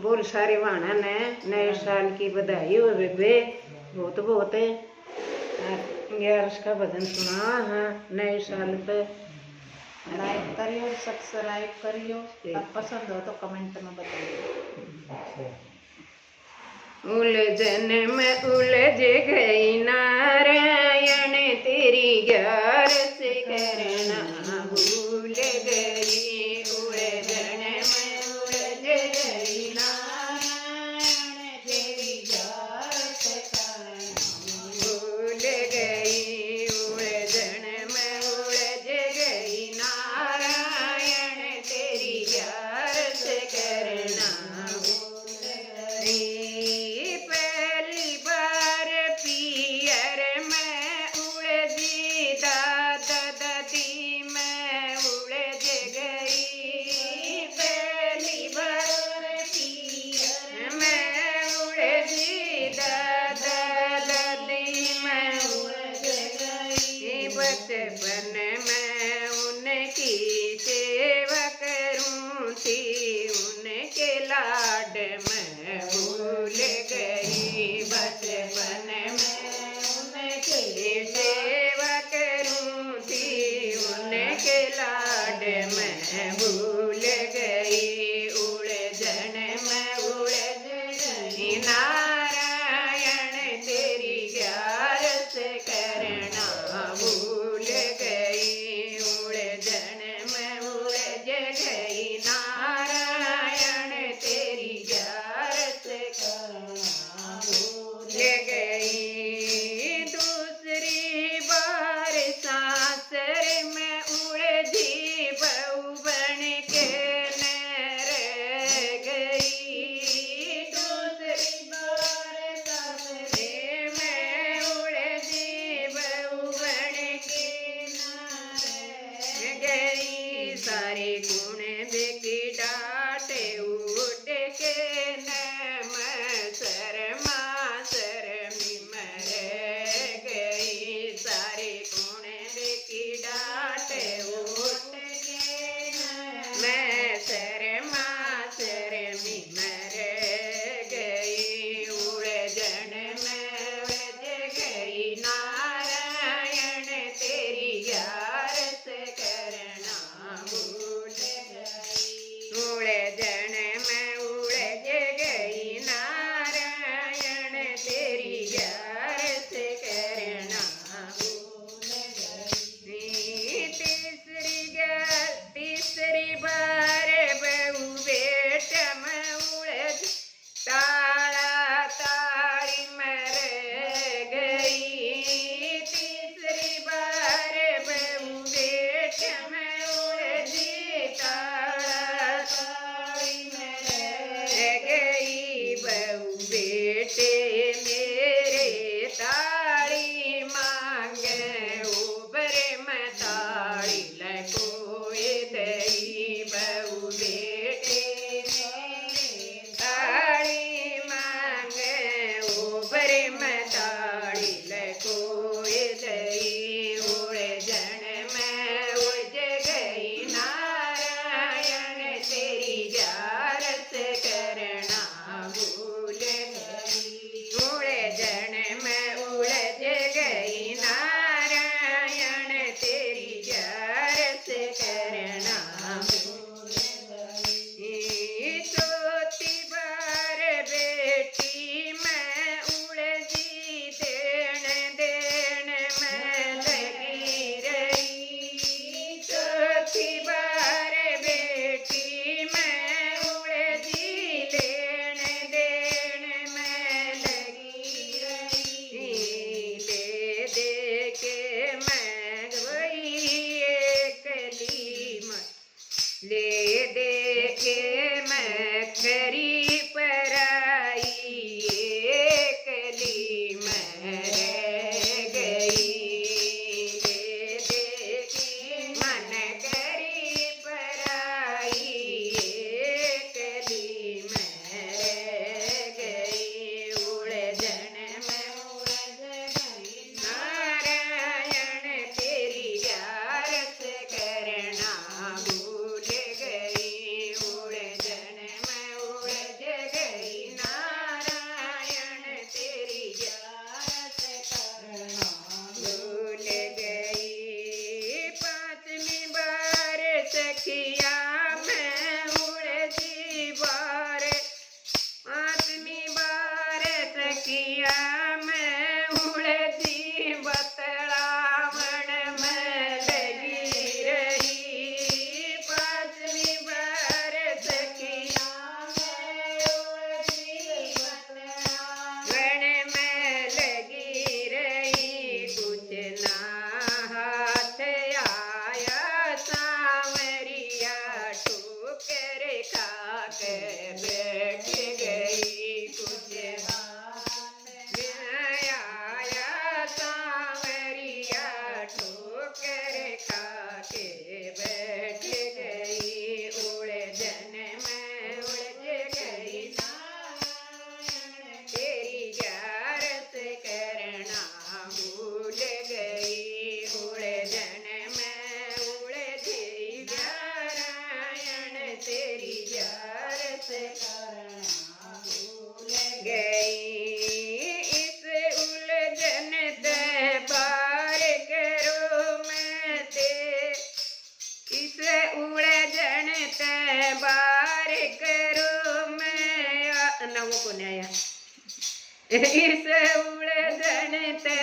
बोल सारे वाणा ने नए साल की बधाई हो बेबे, बहुत बहुत है। 11 का भजन सुना है नए साल पे। लाइक करियो, सब्सक्राइब करियो, अब पसंद हो तो कमेंट में बताइए। उलझन में उलझ गई नारायण तेरी 11 करना भूल गई। उलझन में उलझ गई नारायण तेरी 11 करना भूल गई। उलझन में उलझ गई नारायण तेरी 11 करना भूल गई। पहली बार पियर में उलझी दादा दादी में उलझ गई। पहली बार पियर में उलझी दादा दादी में उलझ गई। बचपन में उनकी सेवा करूं थी, उनके लाड में भूल गई। बचपन में उनकी सेवा करूं थी, उनके लाड में भूल गई। उलझन में उलझ गई नारायण तेरी 11 करना भूल गई। उलझन में उलझ गई नारायण तेरी 11 करना भूल गई। दूसरी बार सासर में उलझी बहू बन के न रह गई। दूसरी बार सासर में उलझी बहू बन के न रह गई। सारे गुण देखी डांटे उठ के नम शर्मा शर्मी मर गई। सारे गुण देखी डांटे उठ के मैं शर्मा शर्मी मर गई। उलझन में उलझ गई नारायण तेरी 11 करना भूल गई। उलझन में उलझ गई नारायण तेरी 11 करना भूल गई। तीसरी बार बहू बेटा में उलझ ताड़ा ताड़ी मर गई। तीसरी बार बहू बेटा में उलझी ताड़ा ताड़ी मर गई। बहू बेटे मेरे ताड़ी मांगे उबरे में ताड़ी लगोए दई। बहू बेटे मेरे ताड़ी मांगे उबरे में ताड़ी लगोए दई। उलझन में उलझ गई नारायण तेरी 11 करना भूल गई। उलझन में उलझ गई नारायण तेरी 11 करना भूल गई। चौथी बार बेटी में उलझी देन देन में लगी रही। चौथी बार बेटी में उलझी लेन देन में लगी रही। ले दे के मैं गई एकली ले दे के मैं करी पराई। एकली मैं रह गई। ले दे के मन करी पराई। एकली मैं रह गई। उलझन में उलझ गई नारायण तेरी 11 करना भूल गई। उलझन में उलझ के बैठ गई कुछ आया सांवरिया ठोकर खा के बैठ गई उलझन में उलझ गई तेरी ग्यारस करना भूल गई उलझन में उलझी नारायण तेरी ग्यारस करना भूल गई इस उलझन से पार करो मैं ते इस उलझन से पार करो मैं नवों को न्याय इस उलझन ते